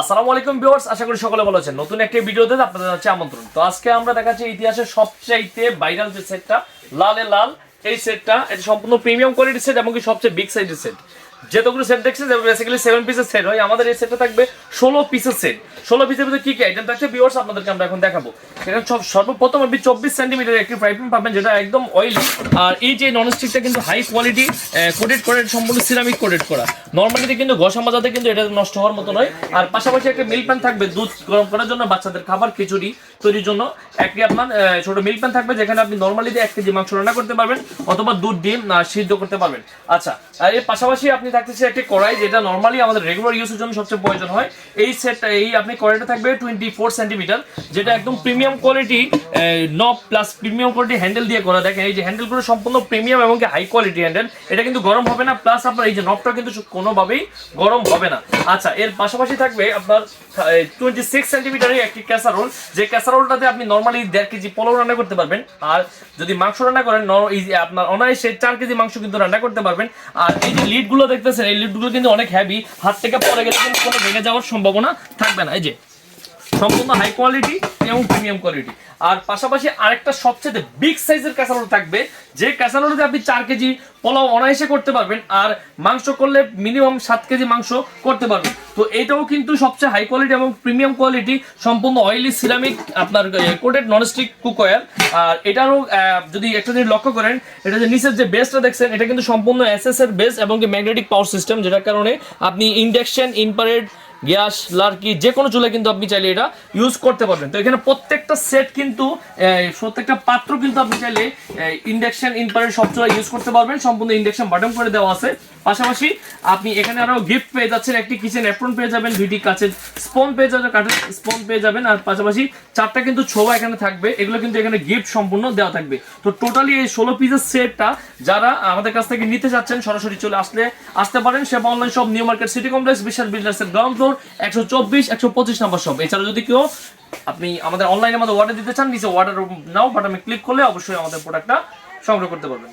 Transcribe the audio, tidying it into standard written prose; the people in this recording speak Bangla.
আসসালামু আলাইকুম ভিউয়ার্স, আশা করি সকলে ভালো আছেন। নতুন একটা ভিডিওতে আপনাদের হচ্ছে আমন্ত্রণ। তো আজকে আমরা দেখাচ্ছি ইতিহাসের সবচাইতে ভাইরাল যে সেটটা, লালে লাল এই সেটটা। এটা সম্পূর্ণ প্রিমিয়াম কোয়ালিটির সেট এবং কি সবচেয়ে বিগ সাইজের সেট। যেতগুলো সেট দেখছেন বেসিক্যালি 7 পিসের সেট হয়। আমাদের এই সেটটা থাকবে 16 পিসের সেট। 16 পিসের ভিতরে কি কি আইটেম থাকছে ভিউয়ার্স আপনাদেরকে আমরা এখন দেখাবো। এখানে সর্বপ্রথম আপনি 24 সেন্টিমিটার একটি ফ্রাই প্যান পাবেন, যেটা একদম অয়েলি। আর এই যে ননস্টিকটা কিন্তু হাই কোয়ালিটি কোটেড করে, সম্পূর্ণ সিরামিক কোটেড করা। নরমালিতে কিন্তু ঘষা মাজাতে কিন্তু এটা নষ্ট হওয়ার মতো নয়। আর পাশাপাশি একটা মিল্ক প্যান থাকবে দুধ গরম করার জন্য, বাচ্চাদের খাবার খিচুড়ি তৈরির জন্য একটি আপনার ছোট মিল্ক প্যান থাকবে, যেখানে আপনি নরমালিতে 1 কেজি মাংস রান্না করতে পারবেন অথবা দুধ ডিম সিদ্ধ করতে পারবেন। আচ্ছা, আর এর পাশাপাশি আপনি থাকতেছে একটি কড়াই, যেটা নরমালি আমাদের রেগুলার ইউজের জন্য সবচেয়ে প্রয়োজন হয়। এই সেটটা আপনি কড়াইটা থাকবে 24 সেন্টিমিটার, যেটা একদম প্রিমিয়াম কোয়ালিটি নব প্লাস প্রিমিয়াম কোয়ালিটি হ্যান্ডেল দিয়ে করা। দেখেন এই যে হ্যান্ডেলগুলো সম্পূর্ণ প্রিমিয়াম এবং হাই কোয়ালিটি হ্যান্ডেল। এটা কিন্তু গরম হবে না, প্লাস আপনার এই যে নবটা কিন্তু কোনোভাবেই গরম হবে না। আচ্ছা, এর পাশাপাশি থাকবে আপনার 26 সেন্টিমিটারের একটি ক্যাসারোল, যে ক্যাসারোলটাতে আপনি নরমালি 1.5 কেজি পোলাও রান্না করতে পারবেন। আর যদি মাংস রান্না করেন আপনার অনায়াসে 4 কেজি মাংস কিন্তু রান্না করতে পারবেন। আর এই যে লিডগুলো দেখতেছেন, এই লিডগুলো কিন্তু অনেক হেভি, হাত থেকে পড়ে গেলে কিন্তু কোনো ভেঙে যাওয়ার সম্ভাবনা থাকবে না। এই যে সম্পূর্ণ হাই কোয়ালিটি এবং প্রিমিয়াম কোয়ালিটি। আর পাশাপাশি আরেকটা সবচেয়ে বিগ সাইজের ক্যাসারোল থাকবে, যে ক্যাসারোলতে আপনি 4 কেজি পোলাও অনায়াসে করতে পারবেন, আর মাংস করলে মিনিমাম 7 কেজি মাংস করতে পারবেন। তো এটাও কিন্তু সবচেয়ে হাই কোয়ালিটি এবং প্রিমিয়াম কোয়ালিটি, সম্পূর্ণ অয়েলি সিরামিক আপনার কোটেড ননস্টিক কুকওয়্যার। আর এটারও যদি একটা জিনিস লক্ষ্য করেন, এটা যে নিচের যে বেসটা দেখছেন, এটা কিন্তু সম্পূর্ণ এসএস এর বেস এবং ম্যাগনেটিক পাওয়ার সিস্টেম, যেটার কারণে আপনি ইন্ডাকশন, ইনফ্রারেড, গ্যাস, লার্কি যে কোনো চুলায় কিন্তু আপনি চাইলে এটা ইউজ করতে পারবেন। তো এখানে প্রত্যেকটা সেট কিন্তু প্রত্যেকটা পাত্র কিন্তু আপনি চাইলে ইন্ডাকশন, ইনফ্রারেড সব চুলা ইউজ করতে পারবেন। সম্পূর্ণ ইন্ডাকশন বাটন করে দেওয়া আছে। পাশাপাশি আপনি এখানে আরো গিফট পেয়ে যাচ্ছেন, একটি কিচেন অ্যাপ্রন পেয়ে যাবেন, 2টি কাচের স্পন পেয়ে যাবেন, কাঠের স্পন পেয়ে যাবেন। আর পাশাপাশি 4টা কিন্তু ছোবা এখানে থাকবে, এগুলো কিন্তু এখানে গিফট সম্পূর্ণ দেওয়া থাকবে। তো টোটালি এই 16 পিসের সেটটা যারা আমাদের কাছ থেকে নিতে চাচ্ছেন, সরাসরি চলে আসতে পারেন। Seba online shop, new market city complex, Bishal বিল্ডার্সের গ্রাউন্ড ফ্লোর, 124-125 নম্বর শপ। এছাড়া যদি কেউ আপনি আমাদের অনলাইনে অর্ডার দিতে চান, নিচে অর্ডার নাও বাটনে ক্লিক করলে অবশ্যই আমাদের প্রোডাক্টটা সংগ্রহ করতে পারবেন।